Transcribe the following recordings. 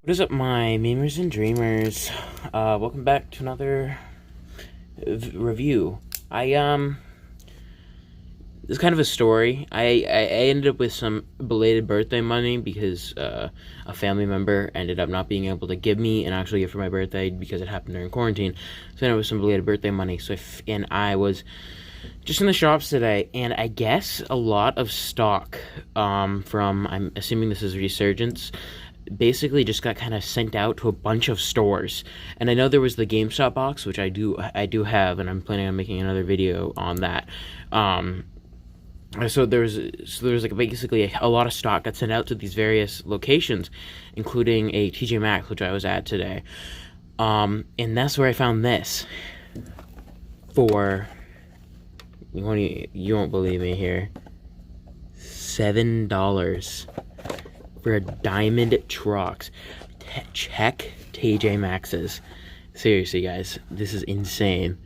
What is up, my memers and dreamers? Welcome back to another review. It's kind of a story. I ended up with some belated birthday money because a family member ended up not being able to give me an actual gift for my birthday because it happened during quarantine. So I ended up with some belated birthday money. And I was just in the shops today, and I guess a lot of stock from, I'm assuming this is Resurgence, basically just got kind of sent out to a bunch of stores. And I know there was the GameStop box, which I do have, and I'm planning on making another video on that. So there's like basically a lot of stock got sent out to these various locations, including a TJ Maxx, which I was at today. And that's where I found this for, you won't believe me here, $7 for a diamond Trox. Check TJ Maxx's. Seriously, guys, this is insane.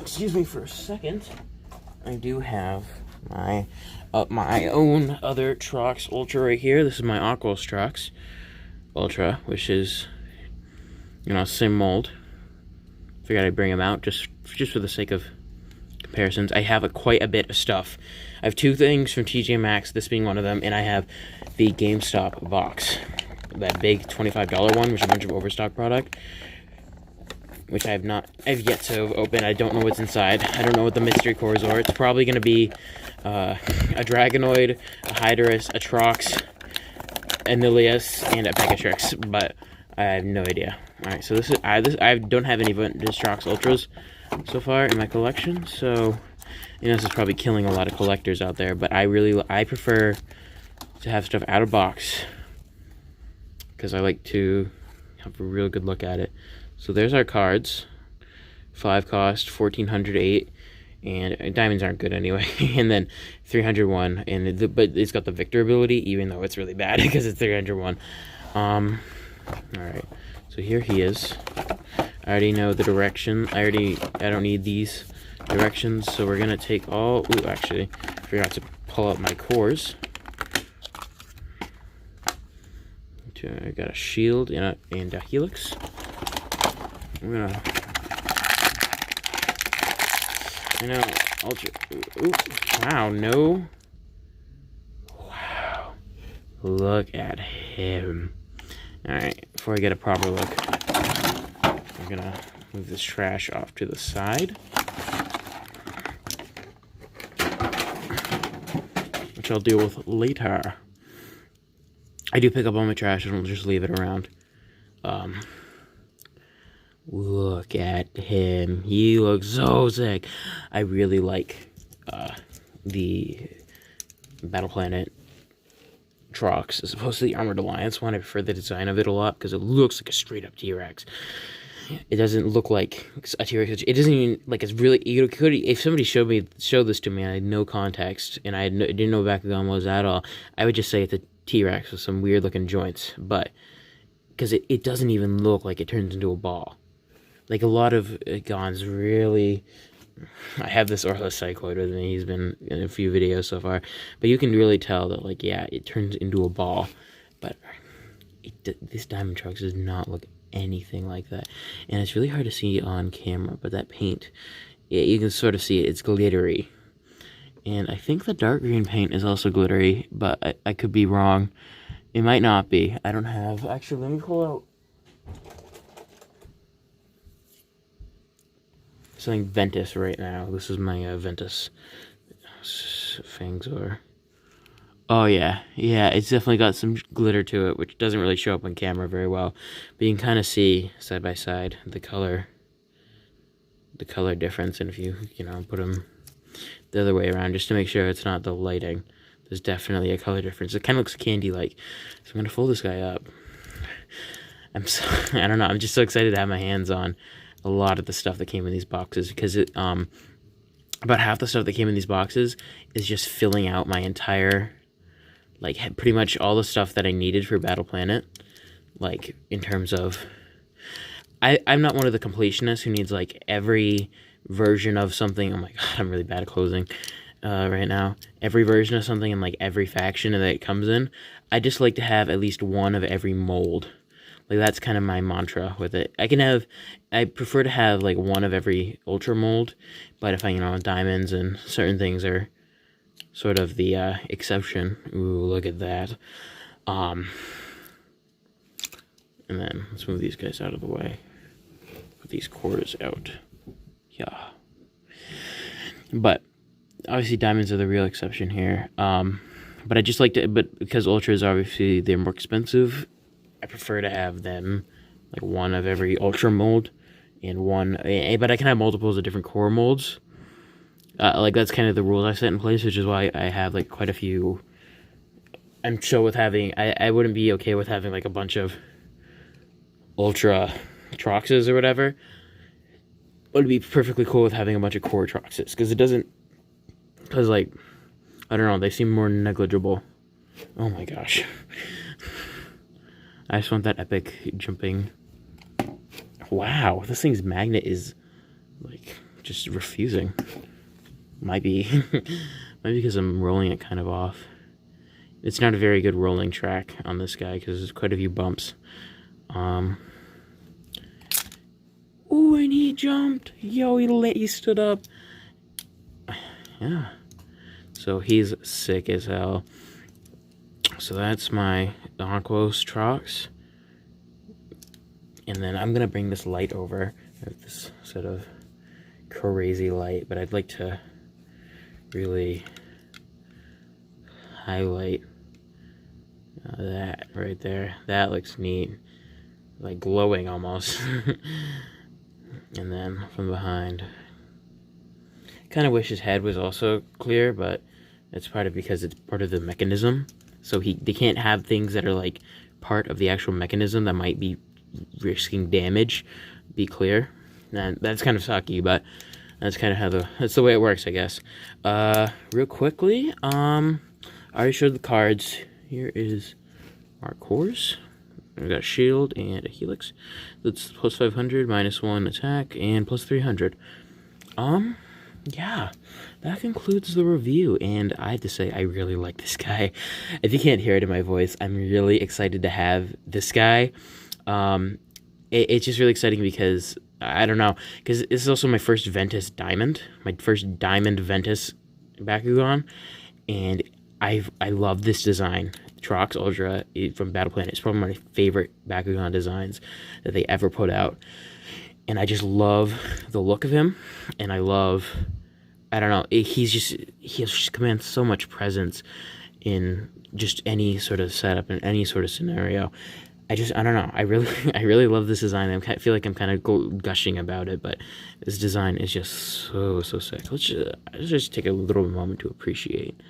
Excuse me for a second. I do have my own other Trox Ultra right here. This is my Aquos Trox Ultra, which is, same mold. Figured I'd bring them out just for the sake of comparisons. I have quite a bit of stuff. I have two things from TJ Maxx, this being one of them, and I have the GameStop box, that big $25 one, which is a bunch of overstock product, which I've yet to open. I don't know what's inside. I don't know what the mystery cores are. It's probably going to be a Dragonoid, a Hydrus, a Trox, a Nilius, and a Pegatrix, but I have no idea. Alright, so I don't have any vintage Trox Ultras so far in my collection, so this is probably killing a lot of collectors out there, but I prefer to have stuff out of box because I like to have a real good look at it. So there's our cards. 5 cost, 1408, and diamonds aren't good anyway. And then 301, but it's got the Victor ability, even though it's really bad because it's 301. All right, so here he is. I already know the direction. I don't need these directions, so we're gonna take all. Ooh, actually, forgot to pull out my cores. I got a shield and a helix. I'm gonna. Ultra. Ooh, wow, no. Wow. Look at him. Alright, before I get a proper look, I'm gonna move this trash off to the side, which I'll deal with later. I do pick up all my trash, I don't just leave it around. Look at him. He looks so sick. I really like the Battle Planet Trox as opposed to the Armored Alliance one. I prefer the design of it a lot because it looks like a straight up T-Rex. It doesn't look like a T-Rex. It doesn't even, like, it's really, if somebody showed this to me, I had no context, and I didn't know what Bakugan was at all, I would just say it's a T-Rex with some weird looking joints, but, because it doesn't even look like it turns into a ball. Like, a lot of Gons really, I have this Orla Cycloid with me, he's been in a few videos so far, but you can really tell that, like, yeah, it turns into a ball, but this Diamond Trox does not look anything like that, and it's really hard to see on camera, but that paint, you can sort of see it, it's glittery, and I think the dark green paint is also glittery, but I could be wrong. It might not be. I don't have, actually, let me pull out something Ventus right now. This is my Ventus Fangzor. Oh yeah, it's definitely got some glitter to it, which doesn't really show up on camera very well, but you can kind of see side by side the color difference, and if you put them the other way around just to make sure it's not the lighting, there's definitely a color difference. It kind of looks candy-like. So I'm gonna fold this guy up. I don't know, I'm just so excited to have my hands on a lot of the stuff that came in these boxes, because about half the stuff that came in these boxes is just filling out my entire, like, pretty much all the stuff that I needed for Battle Planet, like, in terms of, I'm not one of the completionists who needs, like, every version of something. Oh my god, I'm really bad at closing. right now. Every version of something in like every faction that it comes in. I just like to have at least one of every mold. Like that's kind of my mantra with it. I prefer to have like one of every Ultra mold, but if I, diamonds and certain things are sort of the exception. Ooh, look at that. And then let's move these guys out of the way. Put these cores out. Yeah. But obviously diamonds are the real exception here. But I just like to, but because Ultras obviously they're more expensive, I prefer to have them like one of every Ultra mold and one, but I can have multiples of different core molds. Like that's kind of the rules I set in place, which is why I have like quite a few. I'm chill with having, I wouldn't be okay with having like a bunch of Ultra Troxes or whatever. Would be perfectly cool with having a bunch of core Troxes, because like, I don't know, they seem more negligible. Oh my gosh. I just want that epic jumping. Wow, this thing's magnet is like just refusing. Might be because I'm rolling it kind of off. It's not a very good rolling track on this guy because there's quite a few bumps. Ooh, and he jumped. Yo, he stood up. Yeah. So he's sick as hell. So that's my Aquos Trox. And then I'm going to bring this light over. This sort of crazy light. But I'd like to really highlight that right there. That looks neat. Like glowing almost. And then from behind, kind of wish his head was also clear, but it's because it's part of the mechanism. So they can't have things that are like part of the actual mechanism that might be risking damage be clear. And that's kind of sucky, but that's kind of that's the way it works, I guess. Real quickly, I already showed the cards. Here is our cores. We've got a shield and a helix. That's plus 500, minus 1 attack, and plus 300. Yeah, that concludes the review, and I have to say, I really like this guy. If you can't hear it in my voice, I'm really excited to have this guy. It's just really exciting because, I don't know, because this is also my first Ventus Diamond, my first Diamond Ventus Bakugan, and I love this design. Trox Ultra from Battle Planet is probably my favorite Bakugan designs that they ever put out. And I just love the look of him. And I don't know, he just commands so much presence in just any sort of setup, in any sort of scenario. I don't know, I really love this design. I feel like I'm kind of gushing about it, but this design is just so sick. Let's just take a little moment to appreciate.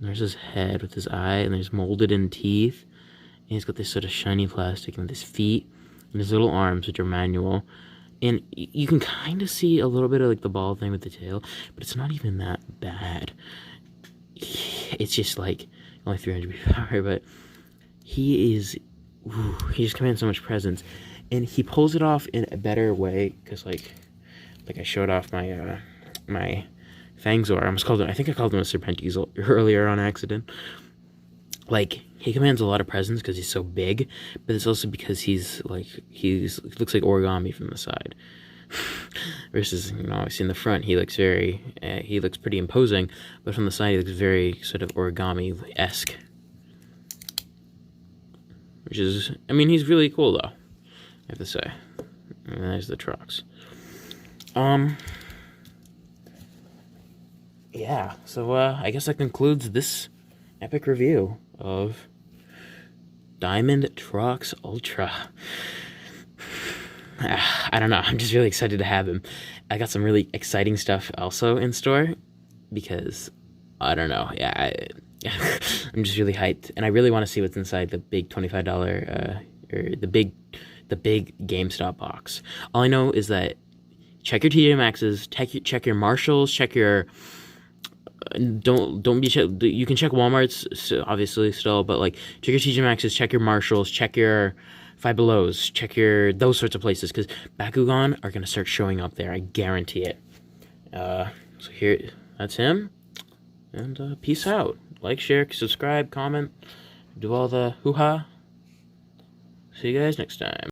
There's his head with his eye, and there's molded in teeth. And he's got this sort of shiny plastic, and his feet, and his little arms, which are manual. And you can kind of see a little bit of like the ball thing with the tail, but it's not even that bad. It's just like only 300 power, but he just commands so much presence, and he pulls it off in a better way because like I showed off my my Fangzor. I think I called him a Serpentizel earlier on accident. Like, he commands a lot of presence because he's so big, but it's also because he looks like origami from the side. Versus, obviously in the front, he looks pretty imposing, but from the side, he looks very sort of origami-esque. Which is, he's really cool though, I have to say. And there's the Trox. Yeah, so I guess that concludes this epic review of Diamond Trox Ultra. I don't know, I'm just really excited to have him. I got some really exciting stuff also in store because, I don't know, yeah, I'm just really hyped, and I really want to see what's inside the big $25, or the big GameStop box. All I know is that check your TJ Maxxes, check your Marshalls, check your... Don't be you can check Walmart's obviously still, but like check your TJ Maxxes, check your Marshalls, check your Five Belows, check your those sorts of places, because Bakugan are gonna start showing up there. I guarantee it. So here, that's him. And peace out. Like, share, subscribe, comment, do all the hoo-ha. See you guys next time.